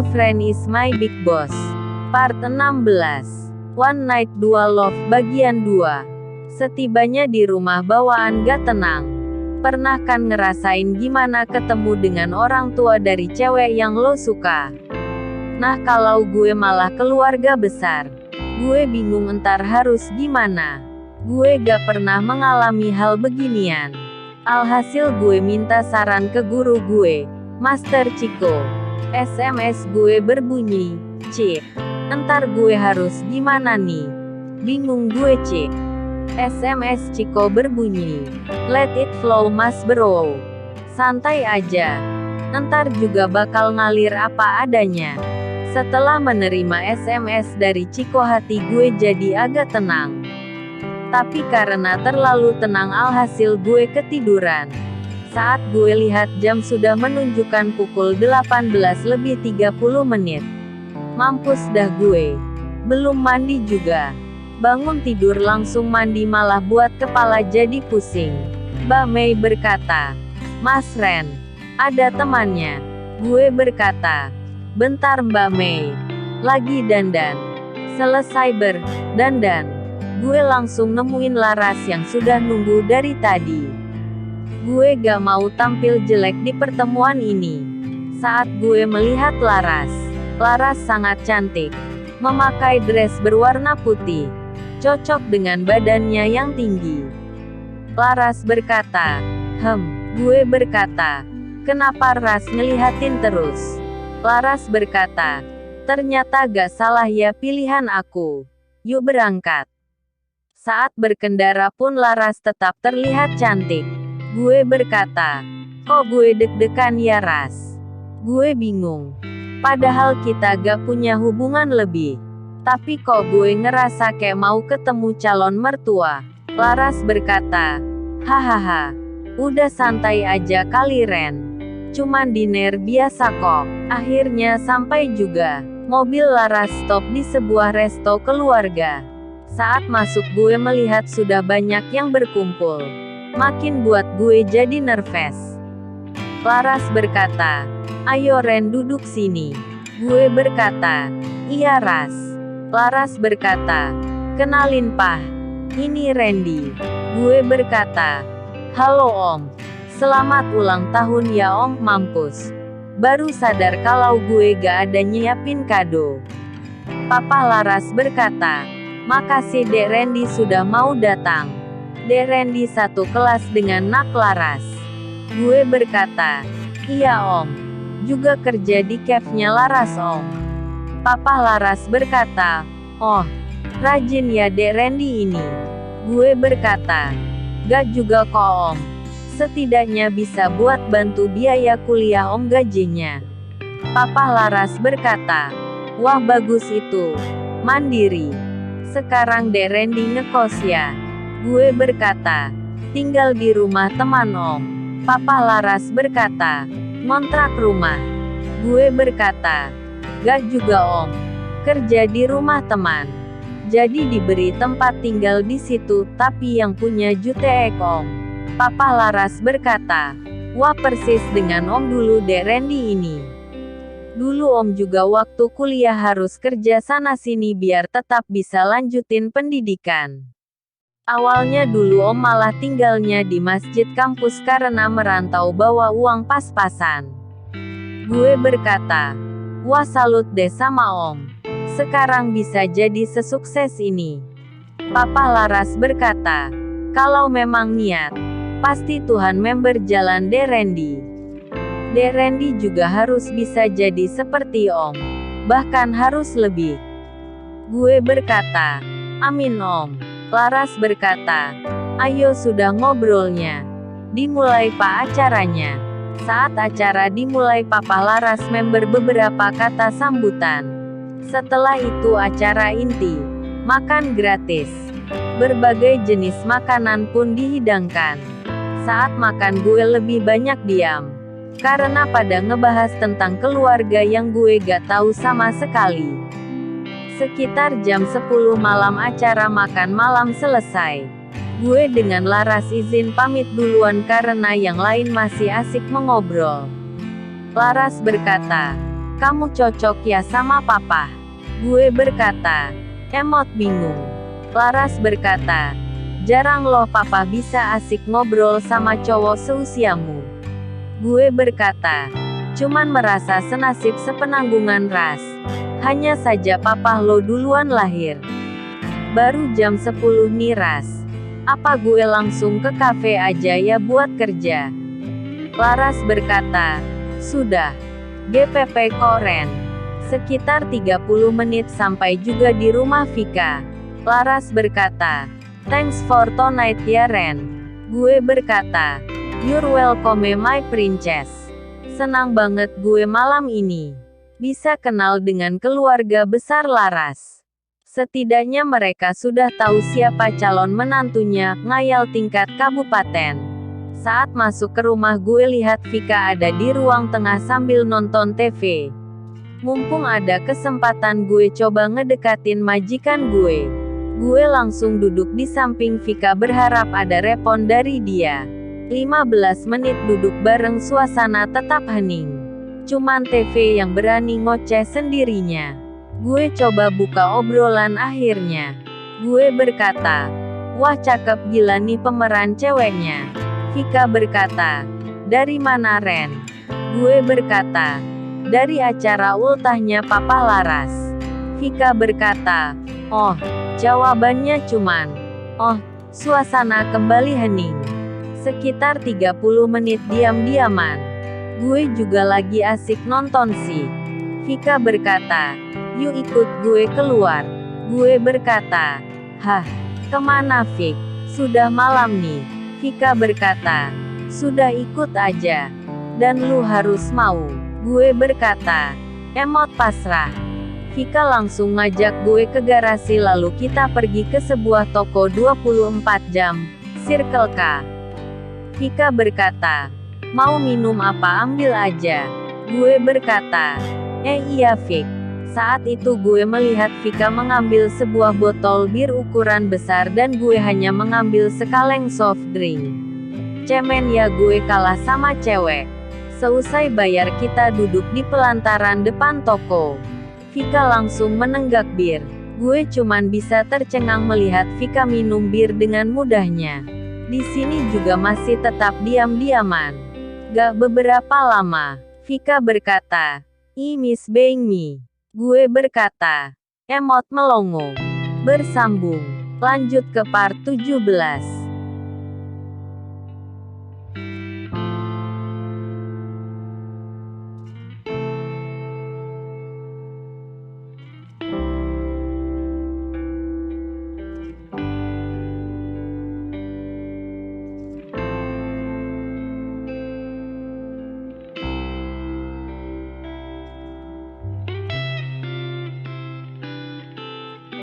Girlfriend is my big boss. Part 16. One Night Dua Love bagian 2. Setibanya di rumah bawaan gak tenang. Pernah kan ngerasain gimana ketemu dengan orang tua dari cewek yang lo suka? Nah kalau gue malah keluarga besar. Gue bingung entar harus gimana. Gue gak pernah mengalami hal beginian. Alhasil gue minta saran ke guru gue, Master Chico. SMS gue berbunyi, "Cik, entar gue harus gimana nih? Bingung gue cik." SMS Chico berbunyi, "Let it flow mas bro. Santai aja. Entar juga bakal ngalir apa adanya." Setelah menerima SMS dari Chico hati gue jadi agak tenang. Tapi karena terlalu tenang alhasil gue ketiduran. Saat gue lihat jam sudah menunjukkan pukul 18:30. Mampus dah gue. Belum mandi juga. Bangun tidur langsung mandi malah buat kepala jadi pusing. Mbak Mei berkata, "Mas Ren, ada temannya." Gue berkata, "Bentar Mbak Mei. Lagi dandan." Selesai berdandan, gue langsung nemuin Laras yang sudah nunggu dari tadi. Gue gak mau tampil jelek di pertemuan ini. Saat gue melihat Laras sangat cantik. Memakai dress berwarna putih. Cocok dengan badannya yang tinggi. Laras berkata, Gue berkata, "Kenapa Ras ngelihatin terus?" Laras berkata, "Ternyata gak salah ya pilihan aku. Yuk berangkat." Saat berkendara pun Laras tetap terlihat cantik. Gue berkata, "Kok gue deg-degan ya Ras?" Gue bingung. Padahal kita gak punya hubungan lebih. Tapi kok gue ngerasa kayak mau ketemu calon mertua. Laras berkata, "Hahaha. Udah santai aja kali Ren. Cuman dinner biasa kok." Akhirnya sampai juga. Mobil Laras stop di sebuah resto keluarga. Saat masuk gue melihat sudah banyak yang berkumpul. Makin buat gue jadi nervous. Laras berkata, "Ayo Ren duduk sini." Gue berkata, "Iya Ras." Laras berkata, "Kenalin Pah. Ini Randy." Gue berkata, "Halo Om. Selamat ulang tahun ya Om." Mampus. Baru sadar kalau gue gak ada nyiapin kado. Papa Laras berkata, "Makasih Dek Randy sudah mau datang." Dek Randy satu kelas dengan Nak Laras. Gue berkata, "Iya Om. Juga kerja di cafe-nya Laras Om." Papa Laras berkata, "Oh, rajin ya Dek Randy ini." Gue berkata, "Gak juga kok Om. Setidaknya bisa buat bantu biaya kuliah Om gajinya." Papa Laras berkata, "Wah bagus itu. Mandiri. Sekarang Dek Randy ngekos ya?" Gue berkata, "Tinggal di rumah teman Om." Papa Laras berkata, "Ngontrak rumah?" Gue berkata, "Gak juga Om. Kerja di rumah teman. Jadi diberi tempat tinggal di situ, tapi yang punya jutek Om." Papa Laras berkata, "Wah persis dengan Om dulu Dek Randy ini. Dulu Om juga waktu kuliah harus kerja sana sini biar tetap bisa lanjutin pendidikan. Awalnya dulu Om malah tinggalnya di masjid kampus karena merantau bawa uang pas-pasan." Gue berkata, "Wah salut deh sama Om. Sekarang bisa jadi sesukses ini." Papa Laras berkata, "Kalau memang niat, pasti Tuhan member jalan Dek Randy. Dek Randy juga harus bisa jadi seperti Om. Bahkan harus lebih." Gue berkata, "Amin Om." Laras berkata, "Ayo sudah ngobrolnya. Dimulai Pak acaranya." Saat acara dimulai Papa Laras member beberapa kata sambutan. Setelah itu acara inti. Makan gratis. Berbagai jenis makanan pun dihidangkan. Saat makan gue lebih banyak diam. Karena pada ngebahas tentang keluarga yang gue gak tahu sama sekali. Sekitar jam 10 malam acara makan malam selesai. Gue dengan Laras izin pamit duluan karena yang lain masih asik mengobrol. Laras berkata, Kamu cocok ya sama papa. Gue berkata. Emot bingung. Laras berkata, jarang loh papa bisa asik ngobrol sama cowok seusiamu. Gue berkata, cuman merasa senasib sepenanggungan ras. Hanya saja papa lo duluan lahir. Baru jam 10 nih ras. Apa gue langsung ke kafe aja ya buat kerja? Laras berkata, sudah. GPP Koren. Sekitar 30 menit sampai juga di rumah Vika. Laras berkata, thanks for tonight ya Ren. Gue berkata, you're welcome my princess. Senang banget gue malam ini bisa kenal dengan keluarga besar Laras. Setidaknya mereka sudah tahu siapa calon menantunya, ngayal tingkat kabupaten. Saat masuk ke rumah gue lihat Vika ada di ruang tengah sambil nonton TV. Mumpung ada kesempatan gue coba ngedekatin majikan gue. Gue langsung duduk di samping Vika berharap ada respon dari dia. 15 menit duduk bareng suasana tetap hening. Cuman TV yang berani ngoceh sendirinya. Gue coba buka obrolan akhirnya. Gue berkata, wah cakep gila nih pemeran ceweknya. Vika berkata, dari mana Ren? Gue berkata, dari acara ultahnya Papa Laras. Vika berkata, oh, jawabannya cuman, oh, suasana kembali hening. Sekitar 30 menit diam-diaman. Gue juga lagi asik nonton sih. Vika berkata, yuk ikut gue keluar. Gue berkata, hah, kemana Vik? Sudah malam nih. Vika berkata, sudah ikut aja. Dan lu harus mau. Gue berkata, emot pasrah. Vika langsung ngajak gue ke garasi lalu kita pergi ke sebuah toko 24 jam, Circle K. Vika berkata, mau minum apa ambil aja. Gue berkata, iya Vik. Saat itu gue melihat Vika mengambil sebuah botol bir ukuran besar dan gue hanya mengambil sekaleng soft drink. Cemen ya gue kalah sama cewek. Seusai bayar kita duduk di pelantaran depan toko. Vika langsung menenggak bir. Gue cuman bisa tercengang melihat Vika minum bir dengan mudahnya. Di sini juga masih tetap diam-diaman. Gak beberapa lama, Vika berkata, miss being me. Gue berkata, emot melongo. Bersambung. Lanjut ke part 17.